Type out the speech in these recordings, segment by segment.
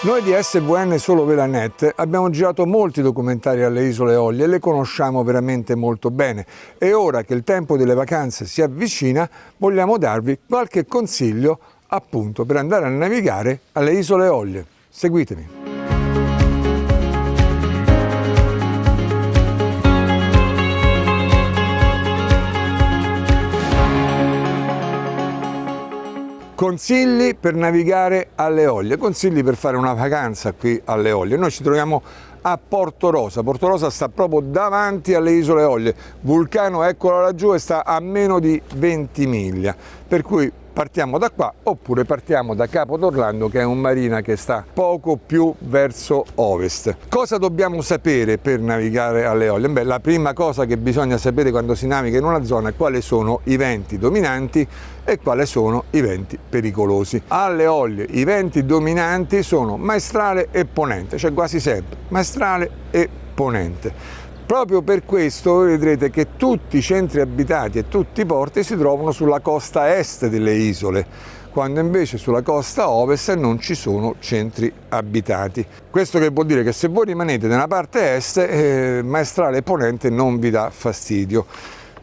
Noi di SVN Solo Velanet abbiamo girato molti documentari alle isole Eolie e le conosciamo veramente molto bene, e ora che il tempo delle vacanze si avvicina vogliamo darvi qualche consiglio appunto per andare a navigare alle isole Eolie. Seguitemi. Consigli per navigare alle Eolie, consigli per fare una vacanza qui alle Eolie. Noi ci troviamo a Porto Rosa. Porto Rosa sta proprio davanti alle isole Eolie. Vulcano, eccolo laggiù, e sta a meno di 20 miglia. Per cui partiamo da qua oppure partiamo da Capo d'Orlando, che è un marina che sta poco più verso ovest. Cosa dobbiamo sapere per navigare alle Eolie? Beh, la prima cosa che bisogna sapere quando si naviga in una zona è quali sono i venti dominanti e quali sono i venti pericolosi. Alle Eolie i venti dominanti sono maestrale e ponente, cioè quasi sempre maestrale e ponente. Proprio per questo vedrete che tutti i centri abitati e tutti i porti si trovano sulla costa est delle isole, quando invece sulla costa ovest non ci sono centri abitati. Questo che vuol dire che se voi rimanete nella parte est, maestrale e ponente non vi dà fastidio.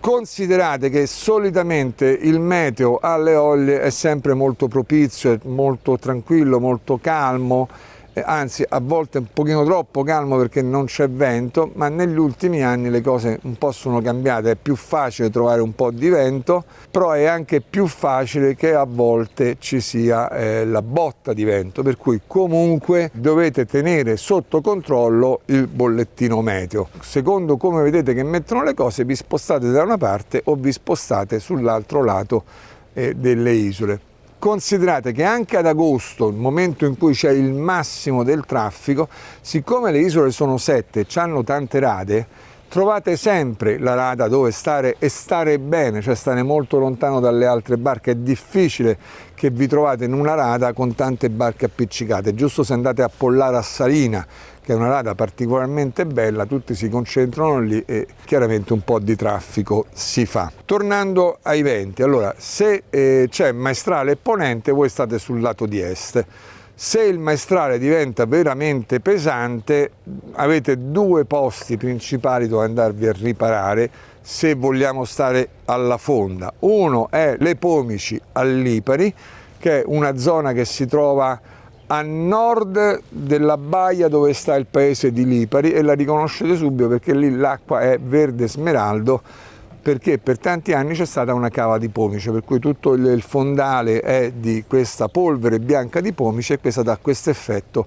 Considerate che solitamente il meteo alle Eolie è sempre molto propizio, molto tranquillo, molto calmo, anzi a volte un pochino troppo calmo perché non c'è vento, ma negli ultimi anni le cose un po' sono cambiate, è più facile trovare un po' di vento, però è anche più facile che a volte ci sia la botta di vento, per cui comunque dovete tenere sotto controllo il bollettino meteo. Secondo come vedete che mettono le cose, vi spostate da una parte o vi spostate sull'altro lato delle isole. Considerate che anche ad agosto, il momento in cui c'è il massimo del traffico, siccome le isole sono 7 e hanno tante rade, trovate sempre la rada dove stare e stare bene, cioè stare molto lontano dalle altre barche. È difficile che vi trovate in una rada con tante barche appiccicate, giusto se andate a Pollara a Salina, che è una rada particolarmente bella, tutti si concentrano lì e chiaramente un po' di traffico si fa. Tornando ai venti, allora se c'è maestrale e ponente voi state sul lato di est. Se il maestrale diventa veramente pesante avete due posti principali dove andarvi a riparare se vogliamo stare alla fonda. Uno è le Pomici a Lipari, che è una zona che si trova a nord della baia dove sta il paese di Lipari, e la riconoscete subito perché lì l'acqua è verde smeraldo, perché per tanti anni c'è stata una cava di pomice, per cui tutto il fondale è di questa polvere bianca di pomice e questa dà questo effetto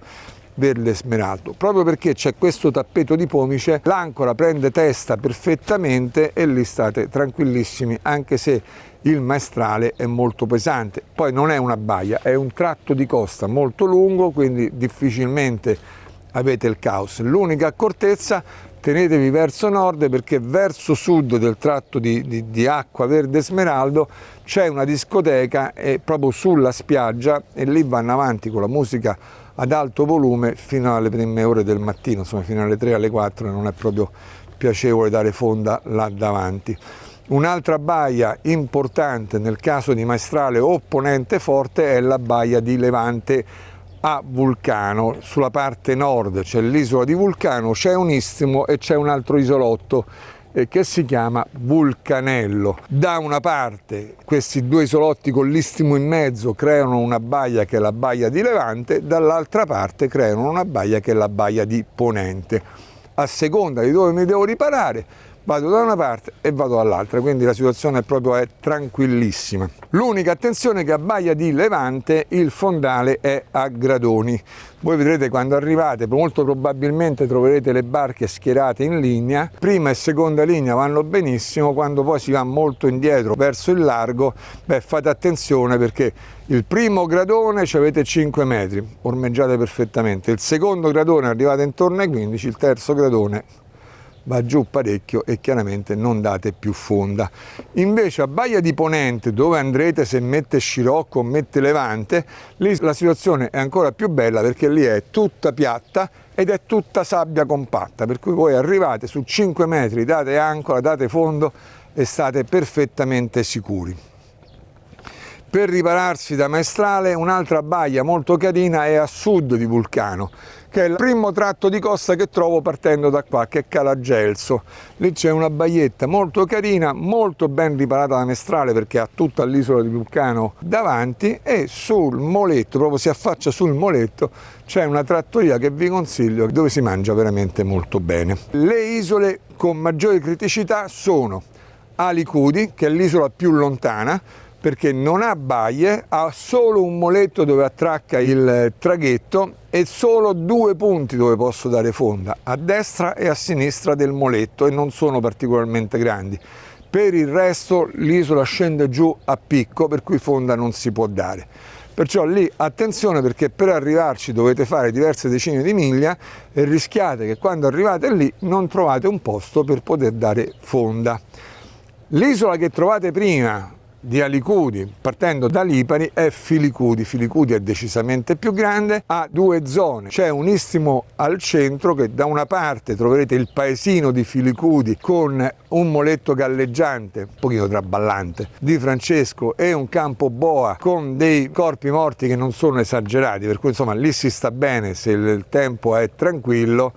verde smeraldo. Proprio perché c'è questo tappeto di pomice l'ancora prende testa perfettamente e lì state tranquillissimi, anche se il maestrale è molto pesante. Poi non è una baia, è un tratto di costa molto lungo, quindi difficilmente avete il caos. L'unica accortezza: tenetevi verso nord, perché verso sud del tratto di acqua verde smeraldo c'è una discoteca proprio sulla spiaggia, e lì vanno avanti con la musica ad alto volume fino alle prime ore del mattino, insomma fino alle 3 alle 4, e non è proprio piacevole dare fonda là davanti. Un'altra baia importante nel caso di maestrale o ponente forte è la baia di Levante a Vulcano. Sulla parte nord c'è l'isola di Vulcano, c'è un istmo e c'è un altro isolotto che si chiama Vulcanello. Da una parte questi due isolotti con l'istmo in mezzo creano una baia che è la baia di Levante, dall'altra parte creano una baia che è la baia di Ponente. A seconda di dove mi devo riparare vado da una parte e vado dall'altra, quindi la situazione è tranquillissima. L'unica attenzione è che a baia di Levante il fondale è a gradoni. Voi vedrete quando arrivate, molto probabilmente troverete le barche schierate in linea, prima e seconda linea vanno benissimo, quando poi si va molto indietro verso il largo, fate attenzione, perché il primo gradone ci avete 5 metri, ormeggiate perfettamente, il secondo gradone arrivate intorno ai 15, il terzo gradone va giù parecchio e chiaramente non date più fonda. Invece a baia di Ponente, dove andrete se mette scirocco o mette Levante, lì la situazione è ancora più bella, perché lì è tutta piatta ed è tutta sabbia compatta, per cui voi arrivate su 5 metri, date ancora, date fondo e state perfettamente sicuri. Per ripararsi da Maestrale, un'altra baia molto carina è a sud di Vulcano, che è il primo tratto di costa che trovo partendo da qua, che è Cala Gelso. Lì c'è una baietta molto carina, molto ben riparata da Maestrale perché ha tutta l'isola di Vulcano davanti, e sul moletto, proprio si affaccia sul moletto, c'è una trattoria che vi consiglio, dove si mangia veramente molto bene. Le isole con maggiore criticità sono Alicudi, che è l'isola più lontana, perché non ha baie, ha solo un moletto dove attracca il traghetto e solo 2 punti dove posso dare fonda, a destra e a sinistra del moletto, e non sono particolarmente grandi. Per il resto l'isola scende giù a picco, per cui fonda non si può dare. Perciò lì attenzione, perché per arrivarci dovete fare diverse decine di miglia e rischiate che quando arrivate lì non trovate un posto per poter dare fonda. L'isola che trovate prima di Alicudi, partendo da Lipari, è Filicudi. Filicudi è decisamente più grande, ha 2 zone. C'è un istmo al centro, che da una parte troverete il paesino di Filicudi con un moletto galleggiante, un pochino traballante, di Francesco, e un campo boa con dei corpi morti che non sono esagerati, per cui insomma lì si sta bene se il tempo è tranquillo.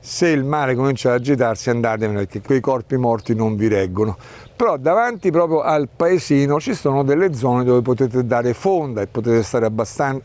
Se il mare comincia ad agitarsi, andatevene, perché quei corpi morti non vi reggono. Però davanti proprio al paesino ci sono delle zone dove potete dare fonda e potete stare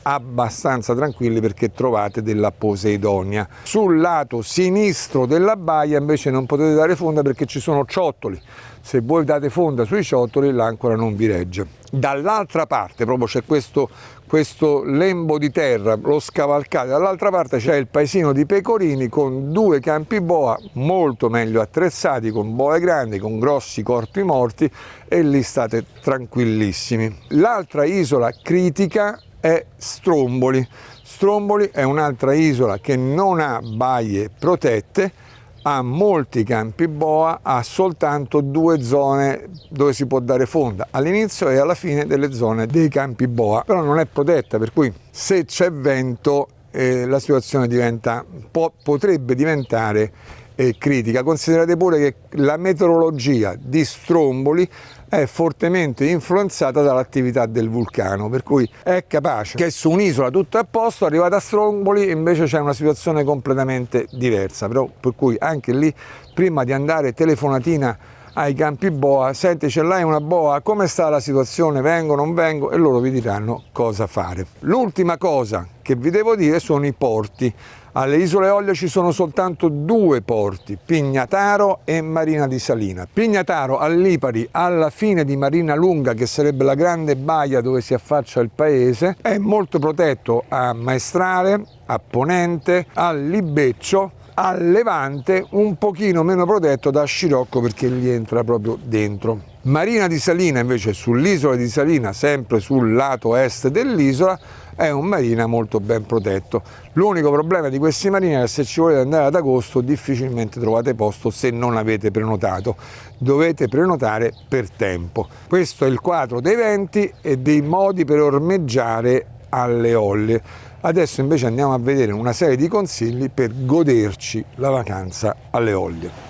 abbastanza tranquilli, perché trovate della Poseidonia. Sul lato sinistro della baia invece non potete dare fonda perché ci sono ciottoli. Se voi date fonda sui ciottoli, l'ancora non vi regge. Dall'altra parte proprio c'è questo lembo di terra, lo scavalcate, dall'altra parte c'è il paesino di Pecorini con 2 campi boa molto meglio attrezzati, con boe grandi, con grossi corpi morti, e lì state tranquillissimi. L'altra isola critica è Stromboli. Stromboli è un'altra isola che non ha baie protette, ha molti campi boa, ha soltanto 2 zone dove si può dare fonda, all'inizio e alla fine delle zone dei campi boa, però non è protetta, per cui se c'è vento la situazione potrebbe diventare critica. Considerate pure che la meteorologia di Stromboli è fortemente influenzata dall'attività del vulcano, per cui è capace che su un'isola tutto è a posto, arrivate a Stromboli invece c'è una situazione completamente diversa, però per cui anche lì prima di andare telefonatina ai campi boa: senti, ce l'hai una boa? Come sta la situazione? Vengo, non vengo? E loro vi diranno cosa fare. L'ultima cosa che vi devo dire sono i porti. Alle Isole Eolie ci sono soltanto 2 porti, Pignataro e Marina di Salina. Pignataro a Lipari, alla fine di Marina Lunga, che sarebbe la grande baia dove si affaccia il paese, è molto protetto a Maestrale, a Ponente, a Libeccio, a Levante, un pochino meno protetto da Scirocco perché gli entra proprio dentro. Marina di Salina invece, sull'isola di Salina, sempre sul lato est dell'isola, è un marina molto ben protetto. L'unico problema di questi marini è che se ci volete andare ad agosto difficilmente trovate posto se non avete prenotato. Dovete prenotare per tempo. Questo è il quadro dei venti e dei modi per ormeggiare alle Eolie. Adesso invece andiamo a vedere una serie di consigli per goderci la vacanza alle Eolie.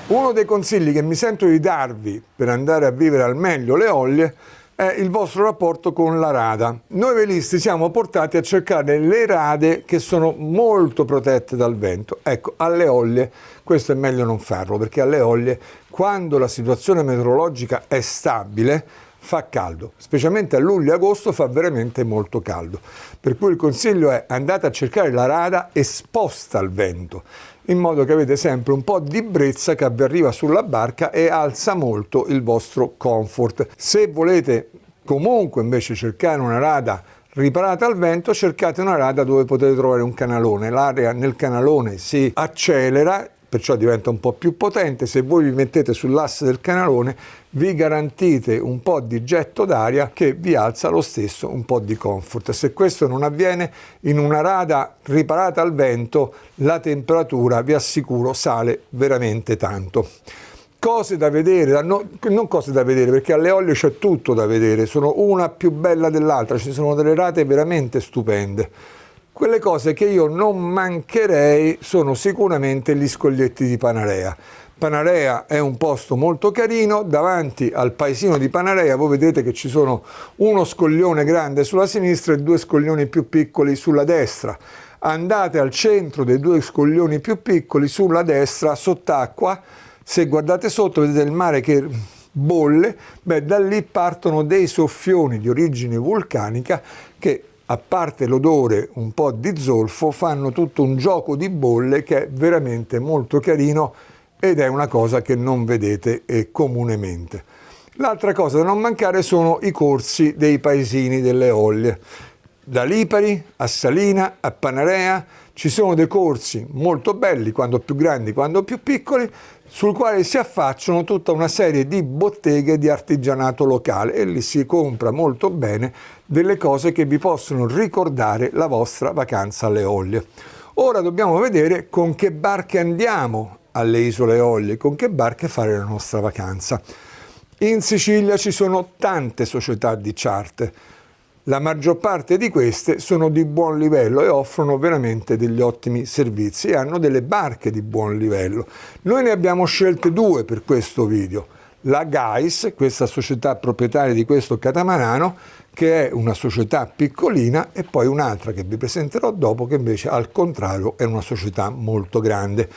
Uno dei consigli che mi sento di darvi per andare a vivere al meglio le Eolie è il vostro rapporto con la rada. Noi velisti siamo portati a cercare le rade che sono molto protette dal vento. Ecco, alle Eolie questo è meglio non farlo, perché alle Eolie, quando la situazione meteorologica è stabile, fa caldo, specialmente a luglio e agosto fa veramente molto caldo. Per cui il consiglio è: andate a cercare la rada esposta al vento, in modo che avete sempre un po' di brezza che vi arriva sulla barca e alza molto il vostro comfort. Se volete comunque invece cercare una rada riparata al vento, cercate una rada dove potete trovare un canalone. L'area nel canalone si accelera, perciò diventa un po' più potente. Se voi vi mettete sull'asse del canalone vi garantite un po' di getto d'aria che vi alza lo stesso un po' di comfort. Se questo non avviene, in una rada riparata al vento la temperatura, vi assicuro, sale veramente tanto. Cose da vedere, non cose da vedere, perché alle Eolie c'è tutto da vedere, sono una più bella dell'altra, ci sono delle rade veramente stupende. Quelle cose che io non mancherei sono sicuramente gli scoglietti di Panarea, Panarea è un posto molto carino, davanti al paesino di Panarea voi vedete che ci sono uno scoglione grande sulla sinistra e due scoglioni più piccoli sulla destra. Andate al centro dei due scoglioni più piccoli, sulla destra, sott'acqua, se guardate sotto vedete il mare che bolle, da lì partono dei soffioni di origine vulcanica che, a parte l'odore un po' di zolfo, fanno tutto un gioco di bolle che è veramente molto carino ed è una cosa che non vedete comunemente. L'altra cosa da non mancare sono i corsi dei paesini delle Eolie. Da Lipari a Salina a Panarea ci sono dei corsi molto belli, quando più grandi, quando più piccoli, sul quale si affacciano tutta una serie di botteghe di artigianato locale e lì si compra molto bene delle cose che vi possono ricordare la vostra vacanza alle Eolie. Ora dobbiamo vedere con che barche andiamo alle isole Eolie, con che barche fare la nostra vacanza. In Sicilia ci sono tante società di charter. La maggior parte di queste sono di buon livello e offrono veramente degli ottimi servizi e hanno delle barche di buon livello. Noi ne abbiamo scelte due per questo video. La Gais, questa società proprietaria di questo catamarano, che è una società piccolina, e poi un'altra che vi presenterò dopo che invece al contrario è una società molto grande.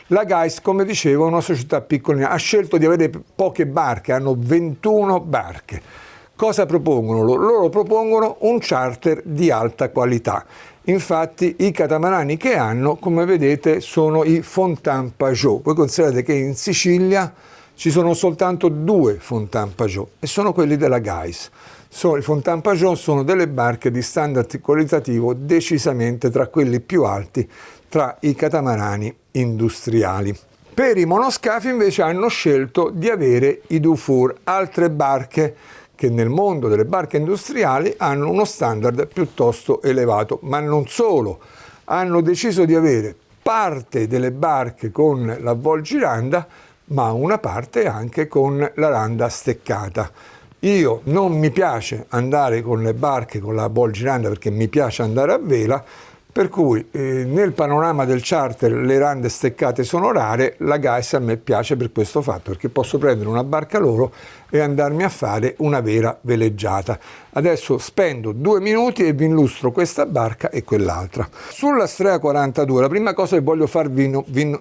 La Gais, come dicevo, è una società piccolina, ha scelto di avere poche barche, hanno 21 barche. Cosa propongono loro? Loro propongono un charter di alta qualità. Infatti i catamarani che hanno, come vedete, sono i Fontaine Pajot. Voi considerate che in Sicilia ci sono soltanto due Fontaine Pajot e sono quelli della Gais. I Fontaine Pajot sono delle barche di standard qualitativo decisamente tra quelli più alti tra i catamarani industriali. Per i monoscafi invece hanno scelto di avere i Dufour, altre barche che nel mondo delle barche industriali hanno uno standard piuttosto elevato, ma non solo, hanno deciso di avere parte delle barche con l'avvolgiranda, ma una parte anche con la randa steccata. Io non mi piace andare con le barche con l'avvolgiranda perché mi piace andare a vela, per cui nel panorama del charter le rande steccate sono rare, la Gais a me piace per questo fatto, perché posso prendere una barca loro e andarmi a fare una vera veleggiata. Adesso spendo 2 minuti e vi illustro questa barca e quell'altra. Sulla Strea 42 la prima cosa che voglio farvi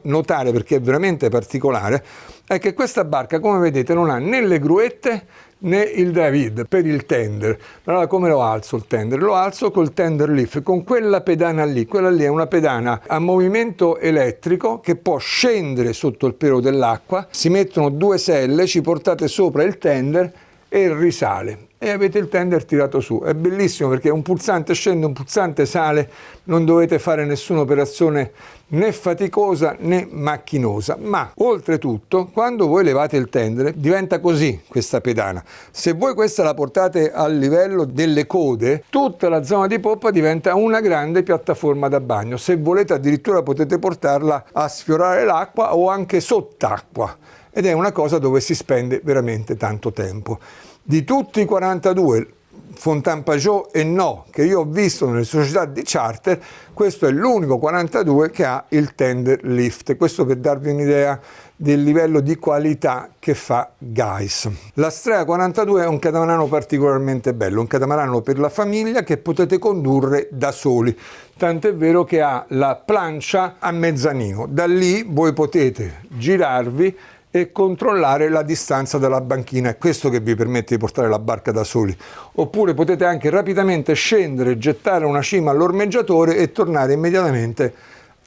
notare, perché è veramente particolare, è che questa barca, come vedete, non ha né le gruette né il David per il tender. Allora come lo alzo il tender? Lo alzo col tender lift, con quella pedana lì. Quella lì è una pedana a movimento elettrico che può scendere sotto il pelo dell'acqua, si mettono 2 selle, ci portate sopra il tender e risale e avete il tender tirato su. È bellissimo perché un pulsante scende, un pulsante sale, non dovete fare nessuna operazione né faticosa né macchinosa, ma oltretutto quando voi levate il tender diventa così questa pedana. Se voi questa la portate al livello delle code, tutta la zona di poppa diventa una grande piattaforma da bagno. Se volete addirittura potete portarla a sfiorare l'acqua o anche sott'acqua, ed è una cosa dove si spende veramente tanto tempo. Di tutti i 42 Fontaine Pajot e no che io ho visto nelle società di charter, questo è l'unico 42 che ha il tender lift. Questo per darvi un'idea del livello di qualità che fa Gais. La Strea 42 è un catamarano particolarmente bello, un catamarano per la famiglia che potete condurre da soli, tant'è vero che ha la plancia a mezzanino. Da lì voi potete girarvi e controllare la distanza dalla banchina, è questo che vi permette di portare la barca da soli. Oppure potete anche rapidamente scendere, gettare una cima all'ormeggiatore e tornare immediatamente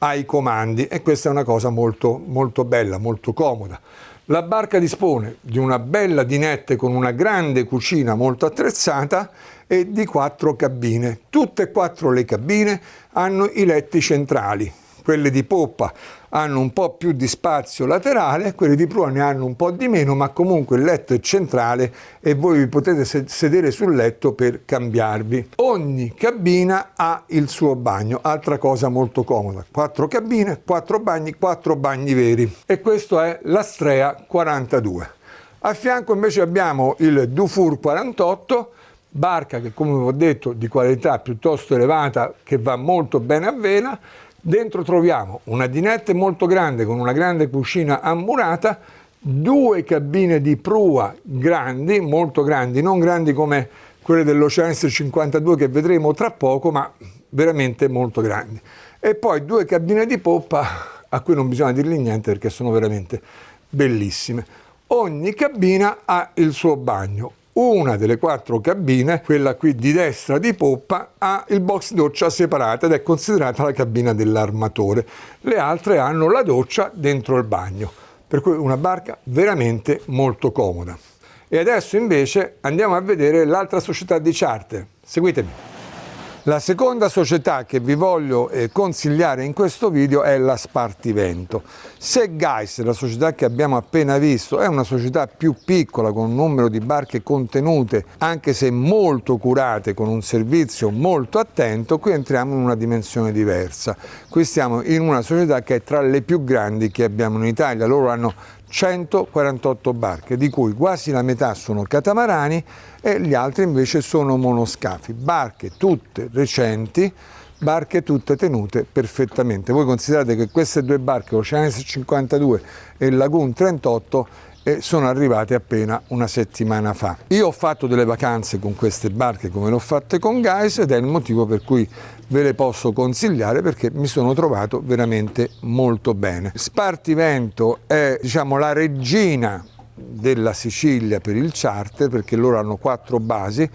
ai comandi, e questa è una cosa molto molto bella, molto comoda. La barca dispone di una bella dinette con una grande cucina molto attrezzata e di 4 cabine. Tutte e 4 le cabine hanno i letti centrali. Quelle di poppa hanno un po' più di spazio laterale, quelle di prua ne hanno un po' di meno, ma comunque il letto è centrale e voi vi potete sedere sul letto per cambiarvi. Ogni cabina ha il suo bagno, altra cosa molto comoda. 4 cabine, 4 bagni veri. E questo è la Strea 42. A fianco invece abbiamo il Dufour 48, barca che, come vi ho detto, di qualità piuttosto elevata, che va molto bene a vela, Dentro troviamo una dinette molto grande con una grande cucina ammurata, 2 cabine di prua grandi, molto grandi, non grandi come quelle dell'Oceanis 52 che vedremo tra poco, ma veramente molto grandi. E poi 2 cabine di poppa a cui non bisogna dirgli niente perché sono veramente bellissime. Ogni cabina ha il suo bagno. Una delle 4 cabine, quella qui di destra di poppa, ha il box doccia separato ed è considerata la cabina dell'armatore. Le altre hanno la doccia dentro il bagno, per cui una barca veramente molto comoda. E adesso invece andiamo a vedere l'altra società di charter. Seguitemi. La seconda società che vi voglio consigliare in questo video è la Spartivento. Se Gais, la società che abbiamo appena visto, è una società più piccola con un numero di barche contenute, anche se molto curate, con un servizio molto attento, qui entriamo in una dimensione diversa. Qui stiamo in una società che è tra le più grandi che abbiamo in Italia. Loro hanno 148 barche, di cui quasi la metà sono catamarani e gli altri invece sono monoscafi, barche tutte recenti, barche tutte tenute perfettamente. Voi considerate che queste 2 barche, Oceanis 52 e Lagoon 38, sono arrivate appena una settimana fa. Io ho fatto delle vacanze con queste barche come l'ho fatte con Gais ed è il motivo per cui ve le posso consigliare, perché mi sono trovato veramente molto bene. Spartivento è, diciamo, la regina della Sicilia per il charter, perché loro hanno 4 basi: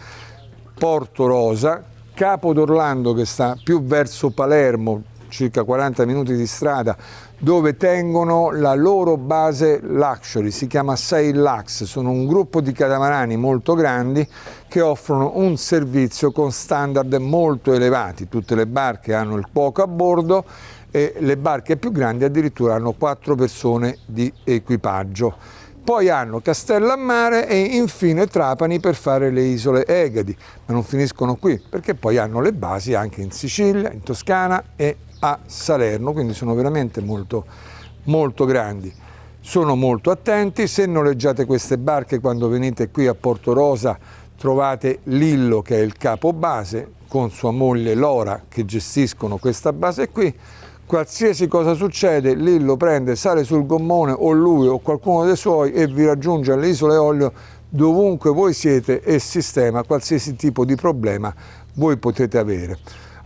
Porto Rosa, Capo d'Orlando che sta più verso Palermo, circa 40 minuti di strada, dove tengono la loro base luxury, si chiama Sail Lux. Sono un gruppo di catamarani molto grandi che offrono un servizio con standard molto elevati. Tutte le barche hanno il cuoco a bordo e le barche più grandi addirittura hanno 4 persone di equipaggio. Poi hanno Castellammare e infine Trapani per fare le isole Egadi, ma non finiscono qui, perché poi hanno le basi anche in Sicilia, in Toscana e a Salerno, quindi sono veramente molto grandi. Sono molto attenti. Se noleggiate queste barche, quando venite qui a Porto Rosa trovate Lillo, che è il capo base, con sua moglie Lora, che gestiscono questa base qui. Qualsiasi cosa succede, Lillo prende, sale sul gommone, o lui o qualcuno dei suoi, e vi raggiunge alle isole Eolie dovunque voi siete e sistema qualsiasi tipo di problema voi potete avere.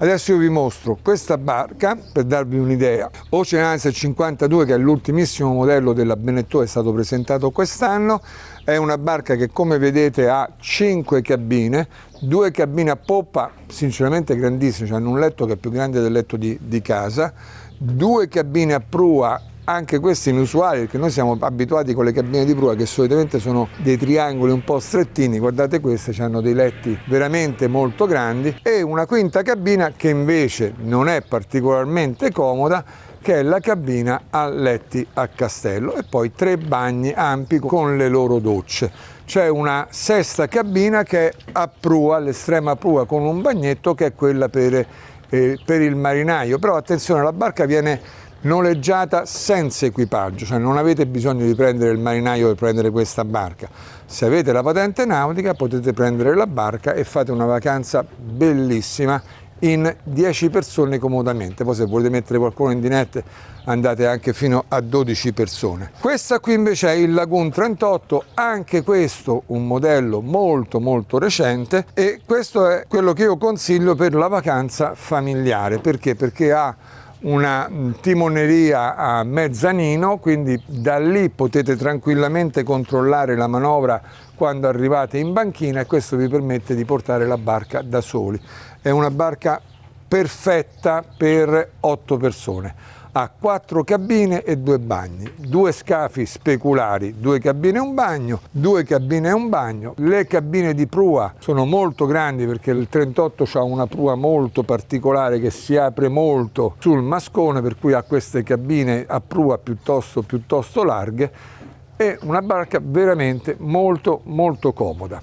Adesso io vi mostro questa barca per darvi un'idea. Oceanis 52, che è l'ultimissimo modello della Beneteau, è stato presentato quest'anno. È una barca che, come vedete, ha 5 cabine, 2 cabine a poppa sinceramente grandissime, cioè hanno un letto che è più grande del letto di casa, 2 cabine a prua, anche queste inusuali, perché noi siamo abituati con le cabine di prua che solitamente sono dei triangoli un po' strettini. Guardate, queste hanno dei letti veramente molto grandi, e una quinta cabina che invece non è particolarmente comoda, che è la cabina a letti a castello, e poi 3 bagni ampi con le loro docce. C'è una sesta cabina che è a prua, all'estrema prua, con un bagnetto, che è quella per il marinaio. Però attenzione, la barca viene noleggiata senza equipaggio, cioè non avete bisogno di prendere il marinaio per prendere questa barca. Se avete la patente nautica potete prendere la barca e fate una vacanza bellissima in 10 persone comodamente. Poi se volete mettere qualcuno in dinette andate anche fino a 12 persone. Questa qui invece è il Lagoon 38, anche questo un modello molto recente, e questo è quello che io consiglio per la vacanza familiare. Perché? Perché ha una timoneria a mezzanino, quindi da lì potete tranquillamente controllare la manovra quando arrivate in banchina, e questo vi permette di portare la barca da soli. È una barca perfetta per 8 persone. Ha 4 cabine e 2 bagni, 2 scafi speculari, 2 cabine e un bagno, 2 cabine e un bagno. Le cabine di prua sono molto grandi, perché il 38 ha una prua molto particolare che si apre molto sul mascone, per cui ha queste cabine a prua piuttosto larghe. È una barca veramente molto comoda.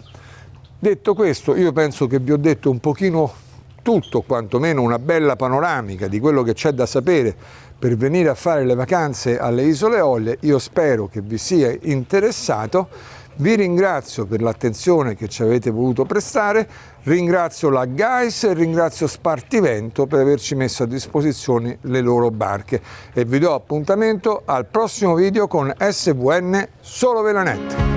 Detto questo, io penso che vi ho detto un pochino tutto, quantomeno una bella panoramica di quello che c'è da sapere per venire a fare le vacanze alle isole Eolie. Io spero che vi sia interessato. Vi ringrazio per l'attenzione che ci avete voluto prestare, ringrazio la GAIS e ringrazio Spartivento per averci messo a disposizione le loro barche e vi do appuntamento al prossimo video con SVN Solo Velanet.